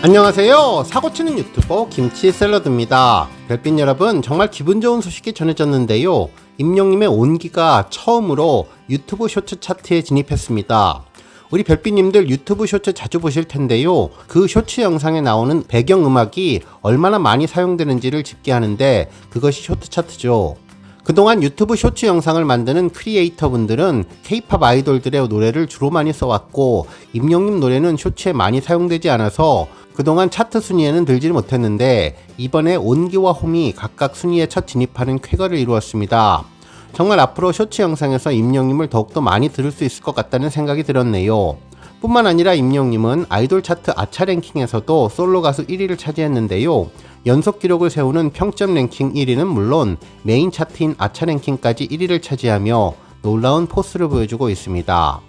안녕하세요. 사고치는 유튜버 김치샐러드입니다. 별빛 여러분, 정말 기분 좋은 소식이 전해졌는데요. 임영님의 온기가 처음으로 유튜브 쇼츠 차트에 진입했습니다. 우리 별빛님들 유튜브 쇼츠 자주 보실 텐데요. 그 쇼츠 영상에 나오는 배경음악이 얼마나 많이 사용되는지를 집계하는데 그것이 쇼트 차트죠. 그동안 유튜브 쇼츠 영상을 만드는 크리에이터 분들은 K-팝 아이돌들의 노래를 주로 많이 써왔고, 임영님 노래는 쇼츠에 많이 사용되지 않아서 그동안 차트 순위에는 들지 못했는데, 이번에 온기와 홈이 각각 순위에 첫 진입하는 쾌거를 이루었습니다. 정말 앞으로 쇼츠 영상에서 임영님을 더욱더 많이 들을 수 있을 것 같다는 생각이 들었네요. 뿐만 아니라 임영님은 아이돌 차트 아차 랭킹에서도 솔로 가수 1위를 차지했는데요. 연속 기록을 세우는 평점 랭킹 1위는 물론 메인 차트인 아차 랭킹까지 1위를 차지하며 놀라운 포스를 보여주고 있습니다.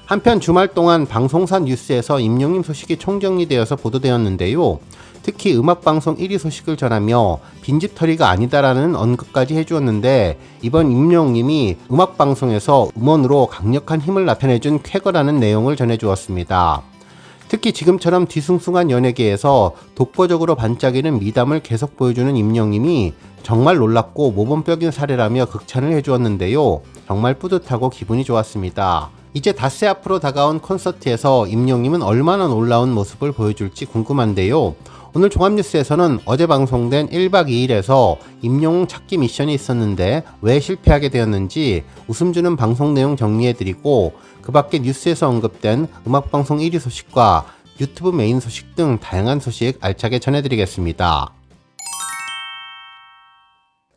한편 주말 동안 방송사 뉴스에서 임영님 소식이 총정리되어서 보도되었는데요. 특히 음악방송 1위 소식을 전하며 빈집털이가 아니다라는 언급까지 해주었는데, 이번 임영님이 음악방송에서 음원으로 강력한 힘을 나타내준 쾌거라는 내용을 전해주었습니다. 특히 지금처럼 뒤숭숭한 연예계에서 독보적으로 반짝이는 미담을 계속 보여주는 임영님이 정말 놀랍고 모범적인 사례라며 극찬을 해주었는데요. 정말 뿌듯하고 기분이 좋았습니다. 이제 닷새 앞으로 다가온 콘서트에서 임영님은 얼마나 놀라운 모습을 보여줄지 궁금한데요. 오늘 종합뉴스에서는 어제 방송된 1박 2일에서 임영웅 찾기 미션이 있었는데 왜 실패하게 되었는지 웃음 주는 방송 내용 정리해드리고, 그 밖에 뉴스에서 언급된 음악방송 1위 소식과 유튜브 메인 소식 등 다양한 소식 알차게 전해드리겠습니다.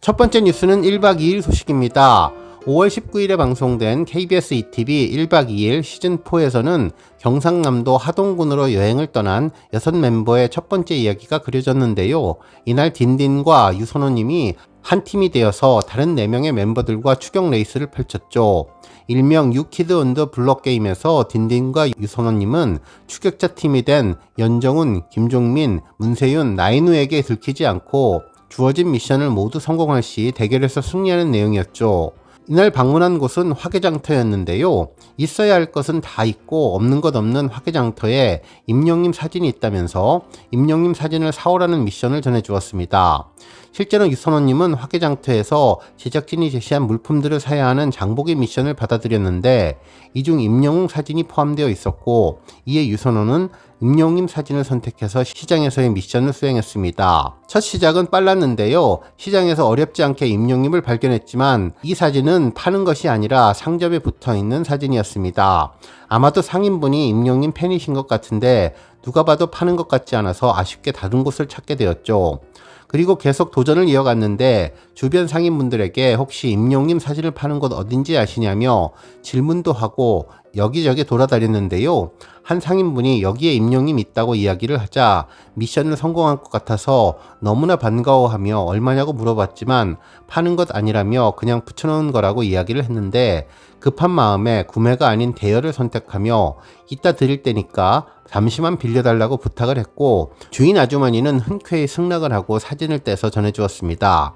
첫 번째 뉴스는 1박 2일 소식입니다. 5월 19일에 방송된 KBS ETV 1박 2일 시즌4에서는 경상남도 하동군으로 여행을 떠난 6멤버의 첫 번째 이야기가 그려졌는데요. 이날 딘딘과 유선호님이 한 팀이 되어서 다른 4명의 멤버들과 추격 레이스를 펼쳤죠. 일명 뉴키드 온 더 블럭 게임에서 딘딘과 유선호님은 추격자 팀이 된 연정훈, 김종민, 문세윤, 나인우에게 들키지 않고 주어진 미션을 모두 성공할 시 대결에서 승리하는 내용이었죠. 이날 방문한 곳은 화개장터였는데요. 있어야 할 것은 다 있고 없는 것 없는 화개장터에 임영님 사진이 있다면서 임영님 사진을 사오라는 미션을 전해주었습니다. 실제로 유선호님은 화개장터에서 제작진이 제시한 물품들을 사야 하는 장보기 미션을 받아들였는데, 이 중 임영웅 사진이 포함되어 있었고, 이에 유선호는 임영웅 사진을 선택해서 시장에서의 미션을 수행했습니다. 첫 시작은 빨랐는데요. 시장에서 어렵지 않게 임영웅을 발견했지만 이 사진은 파는 것이 아니라 상점에 붙어있는 사진이었습니다. 아마도 상인분이 임영웅 팬이신 것 같은데 누가 봐도 파는 것 같지 않아서 아쉽게 다른 곳을 찾게 되었죠. 그리고 계속 도전을 이어갔는데 주변 상인분들에게 혹시 임영님 사진을 파는 곳 어딘지 아시냐며 질문도 하고 여기저기 돌아다녔는데요. 한 상인분이 여기에 임영님 있다고 이야기를 하자 미션을 성공한 것 같아서 너무나 반가워하며 얼마냐고 물어봤지만 파는 것 아니라며 그냥 붙여놓은 거라고 이야기를 했는데, 급한 마음에 구매가 아닌 대여를 선택하며 이따 드릴 테니까 잠시만 빌려달라고 부탁을 했고, 주인 아주머니는 흔쾌히 승낙을 하고 사진을 떼서 전해주었습니다.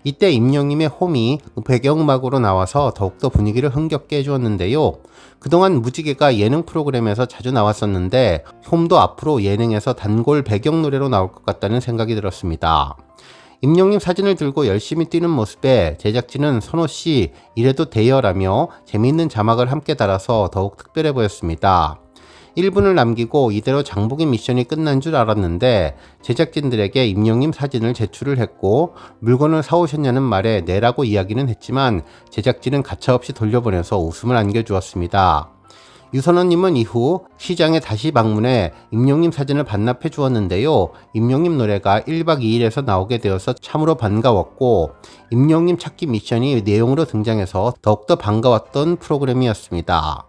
이때 임영님의 홈이 배경음악으로 나와서 더욱더 분위기를 흥겹게 해주었는데요. 그동안 무지개가 예능 프로그램에서 자주 나왔었는데 홈도 앞으로 예능에서 단골 배경노래로 나올 것 같다는 생각이 들었습니다. 임영님 사진을 들고 열심히 뛰는 모습에 제작진은 선호씨 이래도 돼요라며 재미있는 자막을 함께 달아서 더욱 특별해 보였습니다. 1분을 남기고 이대로 장보기 미션이 끝난 줄 알았는데 제작진들에게 임영님 사진을 제출을 했고, 물건을 사오셨냐는 말에 네라고 이야기는 했지만 제작진은 가차없이 돌려보내서 웃음을 안겨주었습니다. 유선호님은 이후 시장에 다시 방문해 임영님 사진을 반납해 주었는데요. 임영님 노래가 1박 2일에서 나오게 되어서 참으로 반가웠고, 임영님 찾기 미션이 내용으로 등장해서 더욱더 반가웠던 프로그램이었습니다.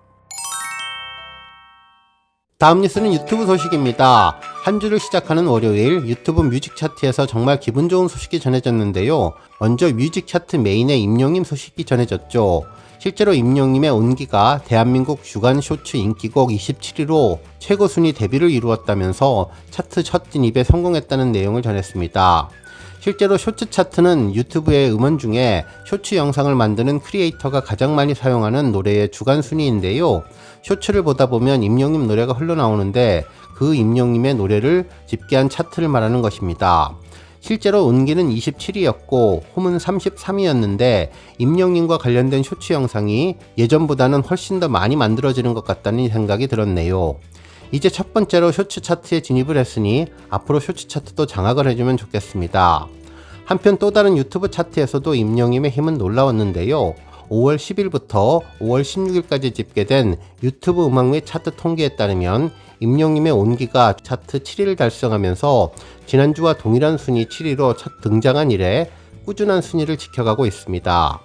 다음 뉴스는 유튜브 소식입니다. 한 주를 시작하는 월요일 유튜브 뮤직 차트에서 정말 기분 좋은 소식이 전해졌는데요. 먼저 뮤직 차트 메인의 임영님 소식이 전해졌죠. 실제로 임영님의 온기가 대한민국 주간 쇼츠 인기곡 27위로 최고 순위 데뷔를 이루었다면서 차트 첫 진입에 성공했다는 내용을 전했습니다. 실제로 쇼츠 차트는 유튜브의 음원 중에 쇼츠 영상을 만드는 크리에이터가 가장 많이 사용하는 노래의 주간 순위인데요. 쇼츠를 보다 보면 임영님 노래가 흘러나오는데 그 임영님의 노래를 집계한 차트를 말하는 것입니다. 실제로 은기는 27위였고 홈은 33위였는데 임영님과 관련된 쇼츠 영상이 예전보다는 훨씬 더 많이 만들어지는 것 같다는 생각이 들었네요. 이제 첫 번째로 쇼츠 차트에 진입을 했으니 앞으로 쇼츠 차트도 장악을 해주면 좋겠습니다. 한편 또 다른 유튜브 차트에서도 임영님의 힘은 놀라웠는데요. 5월 10일부터 5월 16일까지 집계된 유튜브 음악 및 차트 통계에 따르면 임영님의 온기가 차트 7위를 달성하면서 지난주와 동일한 순위 7위로 첫 등장한 이래 꾸준한 순위를 지켜가고 있습니다.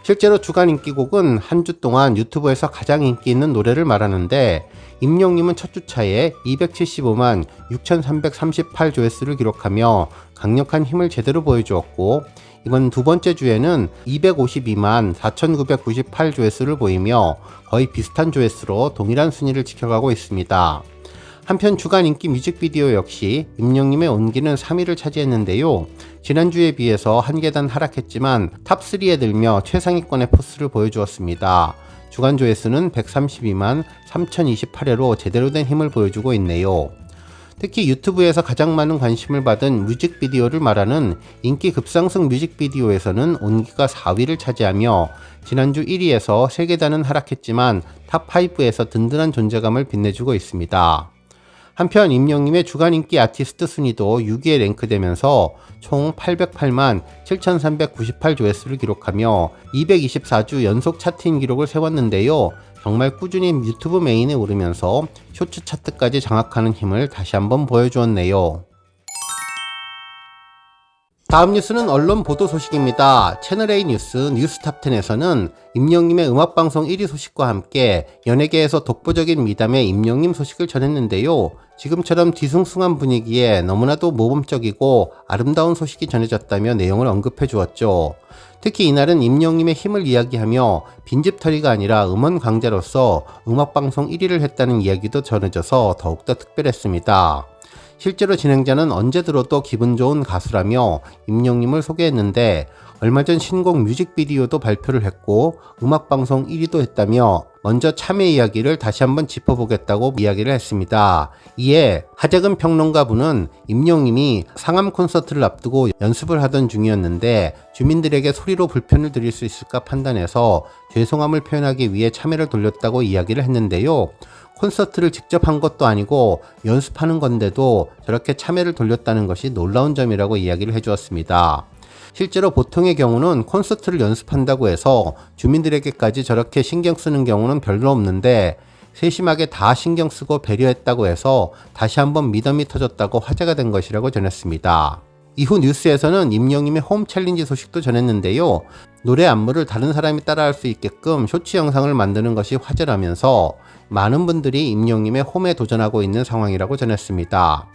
실제로 주간 인기곡은 한 주 동안 유튜브에서 가장 인기 있는 노래를 말하는데 임영님은 첫 주차에 275만 6,338조회수를 기록하며 강력한 힘을 제대로 보여주었고 이번 두 번째 주에는 252만 4,998조회수를 보이며 거의 비슷한 조회수로 동일한 순위를 지켜가고 있습니다. 한편 주간 인기 뮤직비디오 역시 임영님의 온기는 3위를 차지했는데요. 지난주에 비해서 한 계단 하락했지만 탑3에 들며 최상위권의 포스를 보여주었습니다. 주간 조회수는 132만 3028회로 제대로 된 힘을 보여주고 있네요. 특히 유튜브에서 가장 많은 관심을 받은 뮤직비디오를 말하는 인기 급상승 뮤직비디오에서는 온기가 4위를 차지하며 지난주 1위에서 3계단은 하락했지만 탑5에서 든든한 존재감을 빛내주고 있습니다. 한편 임영님의 주간 인기 아티스트 순위도 6위에 랭크되면서 총 808만 7,398조회수를 기록하며 224주 연속 차트인 기록을 세웠는데요. 정말 꾸준히 유튜브 메인에 오르면서 쇼츠 차트까지 장악하는 힘을 다시 한번 보여주었네요. 다음 뉴스는 언론 보도 소식입니다. 채널A 뉴스 뉴스탑10에서는 임영님의 음악방송 1위 소식과 함께 연예계에서 독보적인 미담의 임영님 소식을 전했는데요. 지금처럼 뒤숭숭한 분위기에 너무나도 모범적이고 아름다운 소식이 전해졌다며 내용을 언급해 주었죠. 특히 이날은 임영님의 힘을 이야기하며 빈집털이가 아니라 음원 강자로서 음악방송 1위를 했다는 이야기도 전해져서 더욱더 특별했습니다. 실제로 진행자는 언제 들어도 기분 좋은 가수라며 임영님을 소개했는데 얼마 전 신곡 뮤직비디오도 발표를 했고 음악방송 1위도 했다며 먼저 참여 이야기를 다시 한번 짚어보겠다고 이야기를 했습니다. 이에 하재근 평론가분은 임영님이 상암 콘서트를 앞두고 연습을 하던 중이었는데 주민들에게 소리로 불편을 드릴 수 있을까 판단해서 죄송함을 표현하기 위해 참여를 돌렸다고 이야기를 했는데요. 콘서트를 직접 한 것도 아니고 연습하는 건데도 저렇게 참여를 돌렸다는 것이 놀라운 점이라고 이야기를 해주었습니다. 실제로 보통의 경우는 콘서트를 연습한다고 해서 주민들에게까지 저렇게 신경 쓰는 경우는 별로 없는데 세심하게 다 신경 쓰고 배려했다고 해서 다시 한번 미담이 터졌다고 화제가 된 것이라고 전했습니다. 이후 뉴스에서는 임영님의 홈 챌린지 소식도 전했는데요. 노래 안무를 다른 사람이 따라할 수 있게끔 쇼츠 영상을 만드는 것이 화제라면서 많은 분들이 임영님의 홈에 도전하고 있는 상황이라고 전했습니다.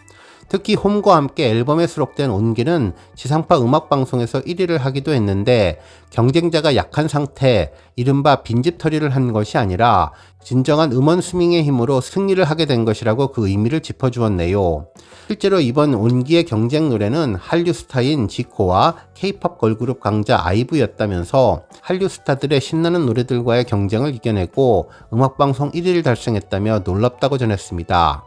특히 홈과 함께 앨범에 수록된 온기는 지상파 음악방송에서 1위를 하기도 했는데 경쟁자가 약한 상태, 이른바 빈집털이를 한 것이 아니라 진정한 음원 스밍의 힘으로 승리를 하게 된 것이라고 그 의미를 짚어주었네요. 실제로 이번 온기의 경쟁 노래는 한류 스타인 지코와 K-POP 걸그룹 강자 아이브였다면서 한류 스타들의 신나는 노래들과의 경쟁을 이겨내고 음악방송 1위를 달성했다며 놀랍다고 전했습니다.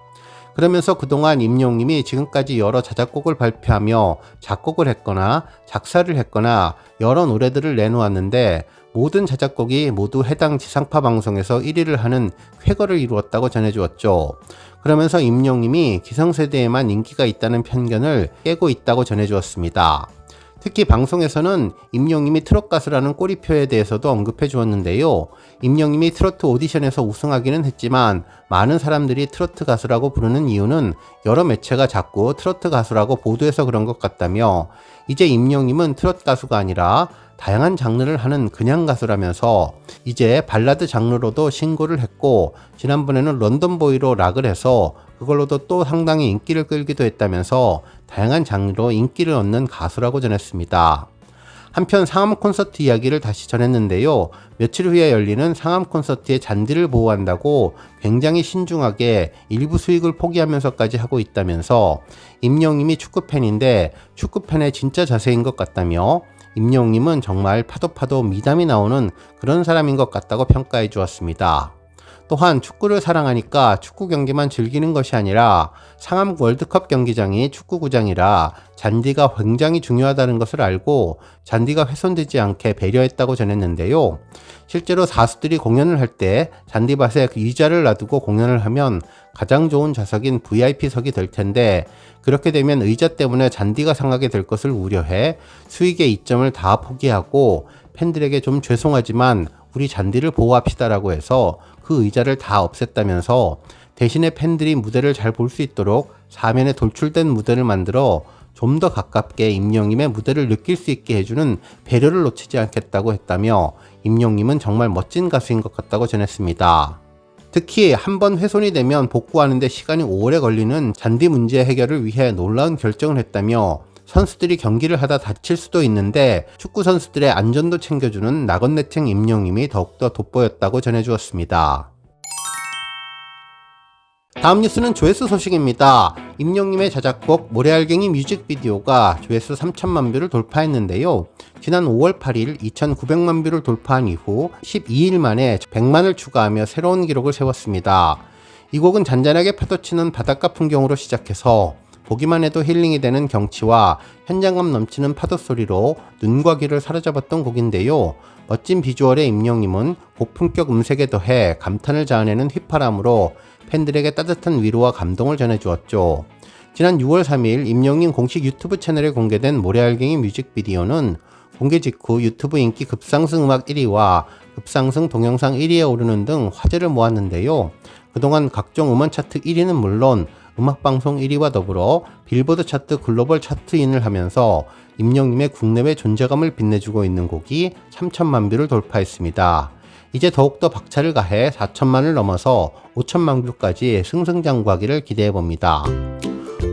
그러면서 그동안 임영님이 지금까지 여러 자작곡을 발표하며 작곡을 했거나 작사를 했거나 여러 노래들을 내놓았는데 모든 자작곡이 모두 해당 지상파 방송에서 1위를 하는 쾌거를 이루었다고 전해주었죠. 그러면서 임영님이 기성세대에만 인기가 있다는 편견을 깨고 있다고 전해주었습니다. 특히 방송에서는 임영님이 트롯 가수라는 꼬리표에 대해서도 언급해 주었는데요. 임영님이 트로트 오디션에서 우승하기는 했지만 많은 사람들이 트로트 가수라고 부르는 이유는 여러 매체가 자꾸 트로트 가수라고 보도해서 그런 것 같다며 이제 임영님은 트로트 가수가 아니라 다양한 장르를 하는 그냥 가수라면서 이제 발라드 장르로도 신고를 했고 지난번에는 런던보이로 락을 해서 그걸로도 또 상당히 인기를 끌기도 했다면서 다양한 장르로 인기를 얻는 가수라고 전했습니다. 한편 상암 콘서트 이야기를 다시 전했는데요. 며칠 후에 열리는 상암 콘서트의 잔디를 보호한다고 굉장히 신중하게 일부 수익을 포기하면서까지 하고 있다면서 임영님이 축구팬인데 축구팬의 진짜 자세인 것 같다며 임영님은 정말 파도 미담이 나오는 그런 사람인 것 같다고 평가해 주었습니다. 또한 축구를 사랑하니까 축구 경기만 즐기는 것이 아니라 상암 월드컵 경기장이 축구구장이라 잔디가 굉장히 중요하다는 것을 알고 잔디가 훼손되지 않게 배려했다고 전했는데요. 실제로 사수들이 공연을 할 때 잔디밭에 의자를 놔두고 공연을 하면 가장 좋은 좌석인 VIP석이 될 텐데 그렇게 되면 의자 때문에 잔디가 상하게 될 것을 우려해 수익의 이점을 다 포기하고 팬들에게 좀 죄송하지만 우리 잔디를 보호합시다라고 해서 그 의자를 다 없앴다면서 대신에 팬들이 무대를 잘 볼 수 있도록 사면에 돌출된 무대를 만들어 좀 더 가깝게 임영님의 무대를 느낄 수 있게 해주는 배려를 놓치지 않겠다고 했다며 임영님은 정말 멋진 가수인 것 같다고 전했습니다. 특히 한번 훼손이 되면 복구하는데 시간이 오래 걸리는 잔디 문제 해결을 위해 놀라운 결정을 했다며 선수들이 경기를 하다 다칠 수도 있는데 축구 선수들의 안전도 챙겨주는 나건네팅 임영님이 더욱더 돋보였다고 전해주었습니다. 다음 뉴스는 조회수 소식입니다. 임영님의 자작곡 모래알갱이 뮤직비디오가 조회수 3천만 뷰를 돌파했는데요. 지난 5월 8일 2,900만 뷰를 돌파한 이후 12일 만에 100만을 추가하며 새로운 기록을 세웠습니다. 이 곡은 잔잔하게 파도치는 바닷가 풍경으로 시작해서 보기만 해도 힐링이 되는 경치와 현장감 넘치는 파도 소리로 눈과 귀를 사로잡았던 곡인데요. 멋진 비주얼의 임영님은 고품격 음색에 더해 감탄을 자아내는 휘파람으로 팬들에게 따뜻한 위로와 감동을 전해주었죠. 지난 6월 3일 임영님 공식 유튜브 채널에 공개된 모래알갱이 뮤직비디오는 공개 직후 유튜브 인기 급상승 음악 1위와 급상승 동영상 1위에 오르는 등 화제를 모았는데요. 그동안 각종 음원 차트 1위는 물론 음악방송 1위와 더불어 빌보드 차트 글로벌 차트인을 하면서 임영님의 국내외 존재감을 빛내주고 있는 곡이 3천만 뷰를 돌파했습니다. 이제 더욱더 박차를 가해 4천만을 넘어서 5천만 뷰까지 승승장구하기를 기대해봅니다.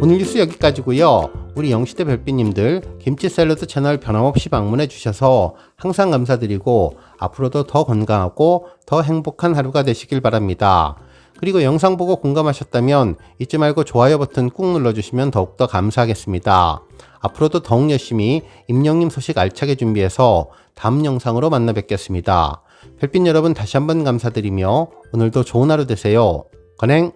오늘 뉴스 여기까지고요. 우리 영시대 별빛님들 김치 샐러드 채널 변함없이 방문해 주셔서 항상 감사드리고 앞으로도 더 건강하고 더 행복한 하루가 되시길 바랍니다. 그리고 영상 보고 공감하셨다면 잊지 말고 좋아요 버튼 꾹 눌러주시면 더욱더 감사하겠습니다. 앞으로도 더욱 열심히 임영님 소식 알차게 준비해서 다음 영상으로 만나 뵙겠습니다. 별빛 여러분 다시 한번 감사드리며 오늘도 좋은 하루 되세요. 건행!